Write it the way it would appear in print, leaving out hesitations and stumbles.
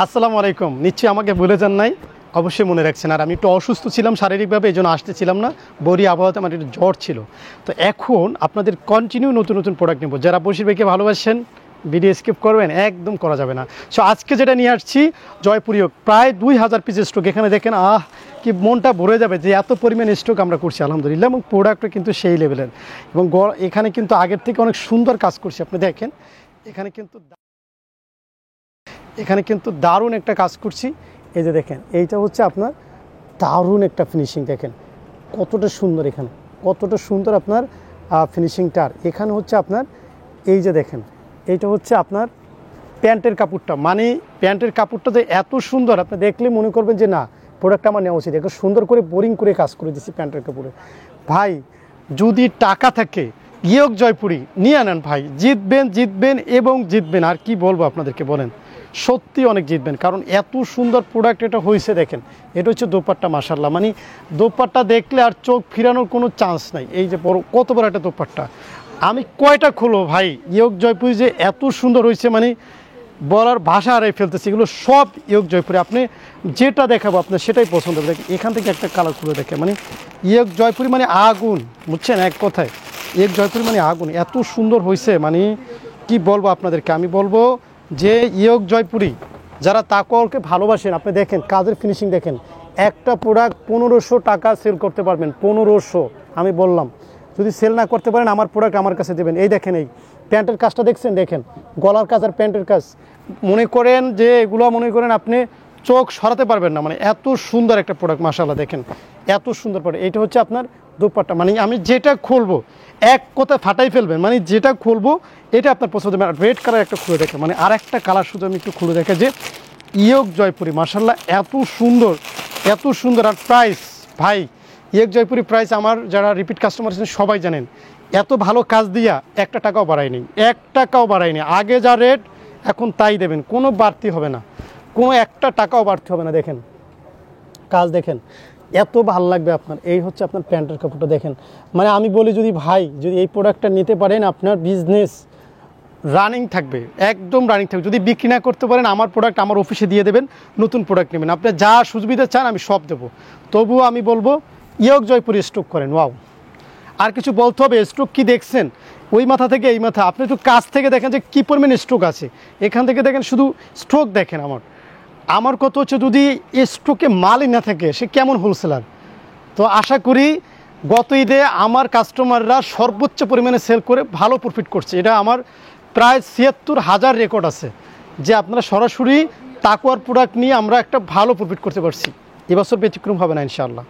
আসসালামু আলাইকুম। নিশ্চয়ই আমাকে ভুলে যান নাই, অবশ্যই মনে রাখছেন। আর আমি একটু অসুস্থ ছিলাম শারীরিকভাবে, এই জন্য আসতেছিলাম না। বড়ি আবহাওয়াতে আমার একটু জ্বর ছিল। তো এখন আপনাদের কন্টিনিউ নতুন নতুন প্রোডাক্ট নেব। যারা বশির ভাইকে ভালোবাসেন ভিডিও স্কিপ করবেন, একদম করা যাবে না। সো আজকে যেটা নিয়ে আসছি জয়পুরীয় প্রায় 2000 পিস স্টক। এখানে দেখেন কি মনটা ভরে যাবে যে এত পরিমাণ স্টক আমরা করছি আলহামদুলিল্লাহ, এবং প্রোডাক্টও কিন্তু সেই লেভেলের। এবং এখানে কিন্তু আগের থেকে অনেক সুন্দর কাজ করছি। আপনি দেখেন এখানে কিন্তু দারুণ একটা কাজ করছি। এই যে দেখেন, এইটা হচ্ছে আপনার দারুণ একটা ফিনিশিং। দেখেন কতটা সুন্দর, এখানে কতটা সুন্দর আপনার ফিনিশিংটার। এখানে হচ্ছে আপনার এই যে দেখেন, এইটা হচ্ছে আপনার প্যান্টের কাপড়টা, মানে প্যান্টের কাপড়টা যে এত সুন্দর, আপনি দেখলে মনে করবেন যে না, প্রোডাক্টটা আমার নেওয়া উচিত। একটু সুন্দর করে বোরিং করে কাজ করে দিচ্ছি প্যান্টের কাপড়ে। ভাই যদি টাকা থাকে ইয়ক জয়পুরি নিয়ে আনেন ভাই, জিতবেন এবং জিতবেন। আর কি বলবো আপনাদেরকে, বলেন সত্যি অনেক জিতবেন, কারণ এত সুন্দর প্রোডাক্ট এটা হয়েছে। দেখেন এটা হচ্ছে দোপাট্টা, মাশাআল্লাহ, মানে দোপাট্টা দেখলে আর চোখ ফিরানোর কোনো চান্স নাই। এই যে বড় কত বড় একটা দোপাট্টা, আমি কয়টা খুলবো ভাই। ইয়ক জয়পুরি যে এত সুন্দর হয়েছে, মানে বলার ভাষা হারিয়ে ফেলতেছে। এগুলো সব ইয়ক জয়পুরি, আপনি যেটা দেখাবো আপনার সেটাই পছন্দ হবে। দেখেন এখান থেকে একটা কালার খুলে দেখে, মানে ইয়ক জয়পুরি মানে আগুন, বুঝছেন এক কথায়। ইয়ক জয়পুরি মানে আগুন, এত সুন্দর হয়েছে, মানে কি বলবো আপনাদেরকে। আমি বলবো যে ইয়ক জয়পুরি যারা তাকওয়াকে ভালোবাসেন, আপনি দেখেন কাজের ফিনিশিং দেখেন। একটা প্রোডাক্ট 1500 টাকা সেল করতে পারবেন, 1500। আমি বললাম যদি সেল না করতে পারেন আমার প্রোডাক্ট আমার কাছে দেবেন। এই দেখেন এই প্যান্টের কাজটা দেখছেন, দেখেন গলার কাজ আর প্যান্টের কাজ, মনে করেন যে এগুলো মনে করেন আপনি চোখ সরাতে পারবেন না, মানে এত সুন্দর একটা প্রোডাক্ট। মাশাআল্লাহ দেখেন এত সুন্দর প্রোডাক্ট। এটা হচ্ছে আপনার দোপাট্টা, মানে আমি যেটা খুলবো এক কথা ফাটাই ফেলবেন, মানে যেটা খুলবো এটা আপনার পছন্দ হবে। রেড কালার একটা খুলে দেখে, মানে আর একটা কালার শুধু আমি একটু খুলে দেখে যে ইয়ক জয়পুরি, মাশাআল্লাহ এত সুন্দর। আর প্রাইস ভাই, ইয়ক জয়পুরি প্রাইস আমার যারা রিপিট কাস্টমার আছেন সবাই জানেন, এত ভালো কাজ দিয়া একটা টাকাও বাড়ায়নি। আগে যা রেট এখন তাই দেবেন, কোনো বাড়তি হবে না, কোনো একটা টাকাও বাড়তি হবে না। দেখেন কাজ দেখেন, এত ভালো লাগবে আপনার। এই হচ্ছে আপনার প্যান্টের কাপড়টা দেখেন, মানে আমি বলি যদি ভাই যদি এই প্রোডাক্টটা নিতে পারেন আপনার বিজনেস রানিং থাকবে, একদম রানিং থাকবে। যদি বিক্রি না করতে পারেন আমার প্রোডাক্ট আমার অফিসে দিয়ে দেবেন, নতুন প্রোডাক্ট নেবেন। আপনি যা সুবিধা চান আমি সব দেবো। তবুও আমি বলবো ইয়ক জয়পুরি স্টক করেন। ওয়াও, আর কিছু বলতে হবে? স্ট্রোক কি দেখছেন, ওই মাথা থেকে এই মাথা, আপনি একটু কাছ থেকে দেখেন যে কী পরিমাণ স্ট্রোক আছে। এখান থেকে দেখেন শুধু স্ট্রোক দেখেন। আমার কত হচ্ছে, যদি স্ট্রোকে মালই না থাকে সে কেমন হোলসেলার। তো আশা করি গত ঈদে আমার কাস্টমাররা সর্বোচ্চ পরিমাণে সেল করে ভালো প্রফিট করছে। এটা আমার প্রায় ৭৬,০০০ রেকর্ড আছে যে আপনারা সরাসরি তাকওয়ার প্রোডাক্ট নিয়ে আমরা একটা ভালো প্রফিট করতে পারছি। এবছর ব্যতিক্রম হবে না ইনশাআল্লাহ।